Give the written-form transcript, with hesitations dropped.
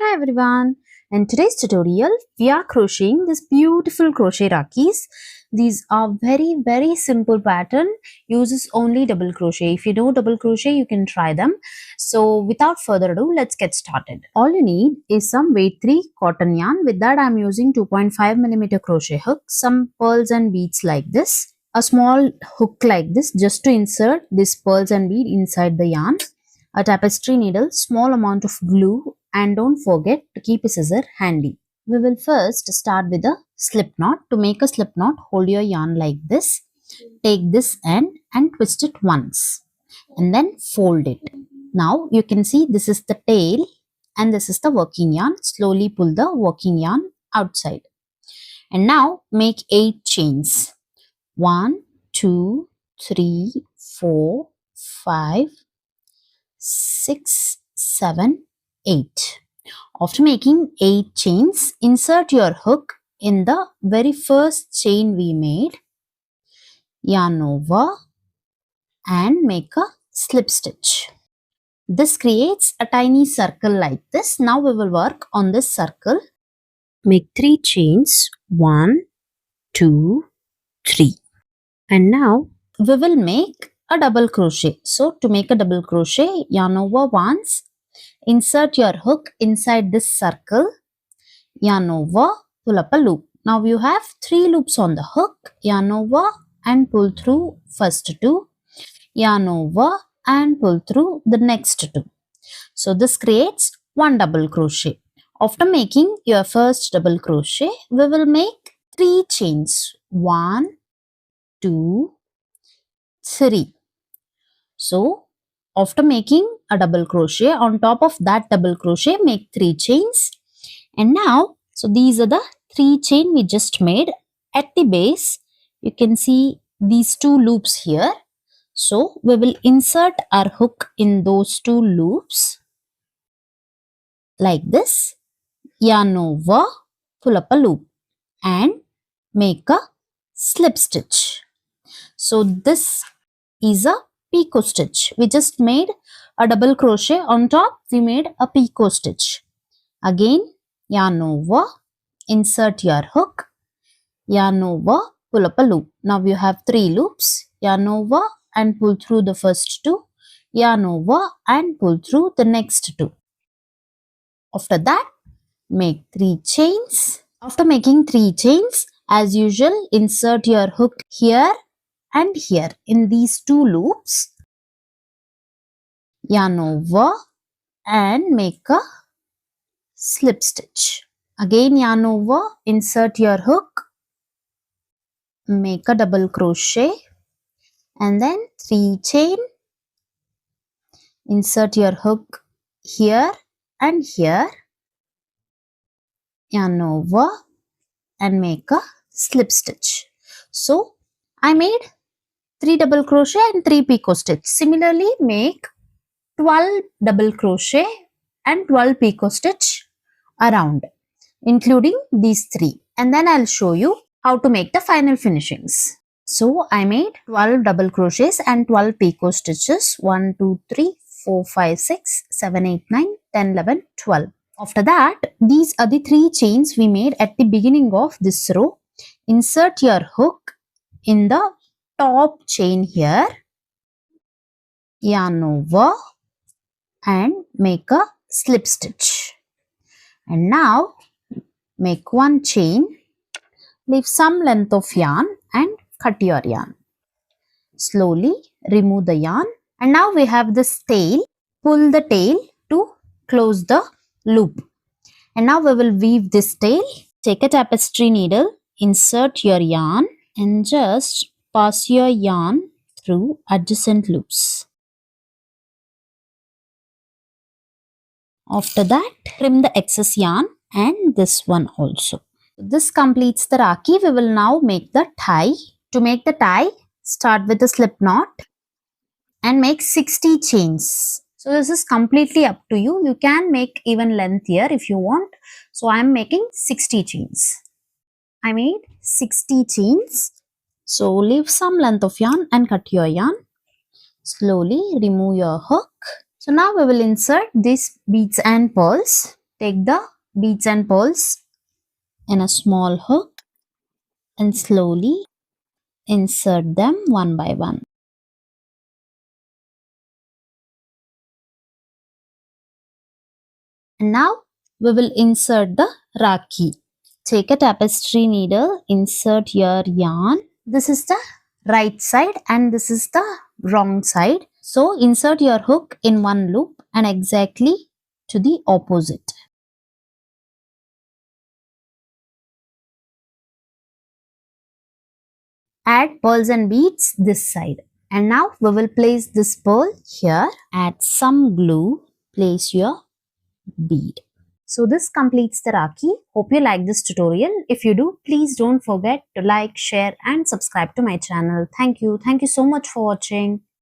Hi everyone, in today's tutorial we are crocheting this beautiful crochet rakhis. These are very simple pattern, uses only double crochet. If you know double crochet you can try them. So without further ado, let's get started. All you need is some weight 3 cotton yarn. With that I am using 2.5mm crochet hook, some pearls and beads like this, a small hook like this just to insert this pearls and bead inside the yarn, a tapestry needle, small amount of glue, and don't forget to keep a scissor handy. We will first start with a slip knot. To make a slip knot, hold your yarn like this. Take this end and twist it once and then fold it. Now you can see this is the tail and this is the working yarn. Slowly pull the working yarn outside. And now make 8 chains. 1, 2, 3, 4, 5, 6, 7, 8. After making 8 chains, insert your hook in the very first chain we made, yarn over and make a slip stitch. This creates a tiny circle like this. Now we will work on this circle. Make 3 chains, 1, 2, 3. And now we will make a double crochet. So to make a double crochet, yarn over once, insert your hook inside this circle, yarn over, pull up a loop. Now you have 3 loops on the hook, yarn over and pull through first 2, yarn over and pull through the next 2. So this creates 1 double crochet. After making your first double crochet, we will make 3 chains, 1, 2, 3. So after making a double crochet, on top of that double crochet, make 3 chains. And now, so these are the 3 chain we just made. At the base, you can see these 2 loops here. So we will insert our hook in those 2 loops like this. Yarn over, pull up a loop and make a slip stitch. So this is a picot stitch. We just made a double crochet. On top we made a picot stitch. Again yarn over, insert your hook, yarn over, pull up a loop. Now you have 3 loops. Yarn over and pull through the first 2, yarn over and pull through the next 2. After that, make 3 chains. After making 3 chains, as usual, insert your hook here and here in these 2 loops, yarn over and make a slip stitch. Again yarn over, insert your hook, make a double crochet and then 3 chain, insert your hook here and here, yarn over and make a slip stitch. So I made 3 double crochet and 3 picot stitch. Similarly, make 12 double crochet and 12 picot stitch around, including these 3. And then I'll show you how to make the final finishings. So I made 12 double crochets and 12 picot stitches. 1, 2, 3, 4, 5, 6, 7, 8, 9, 10, 11, 12. After that, these are the 3 chains we made at the beginning of this row. Insert your hook in the top chain here, yarn over and make a slip stitch. And now make 1 chain, leave some length of yarn and cut your yarn. Slowly remove the yarn and now we have this tail. Pull the tail to close the loop. And now we will weave this tail. Take a tapestry needle, insert your yarn and just pass your yarn through adjacent loops. After that, trim the excess yarn and this one also. This completes the Rakhi. We will now make the tie. To make the tie, start with the slip knot and make 60 chains. So this is completely up to you. You can make even length here if you want. So I am making 60 chains. I made 60 chains. So leave some length of yarn and cut your yarn. Slowly remove your hook. So now we will insert these beads and pearls. Take the beads and pearls in a small hook and slowly insert them one by one. And now we will insert the Rakhi. Take a tapestry needle, insert your yarn. This is the right side and this is the wrong side. So insert your hook in one loop and exactly to the opposite. Add pearls and beads this side. And now we will place this pearl here. Add some glue. Place your bead. So this completes the Rakhi. Hope you like this tutorial. If you do, please don't forget to like, share and subscribe to my channel. Thank you. Thank you so much for watching.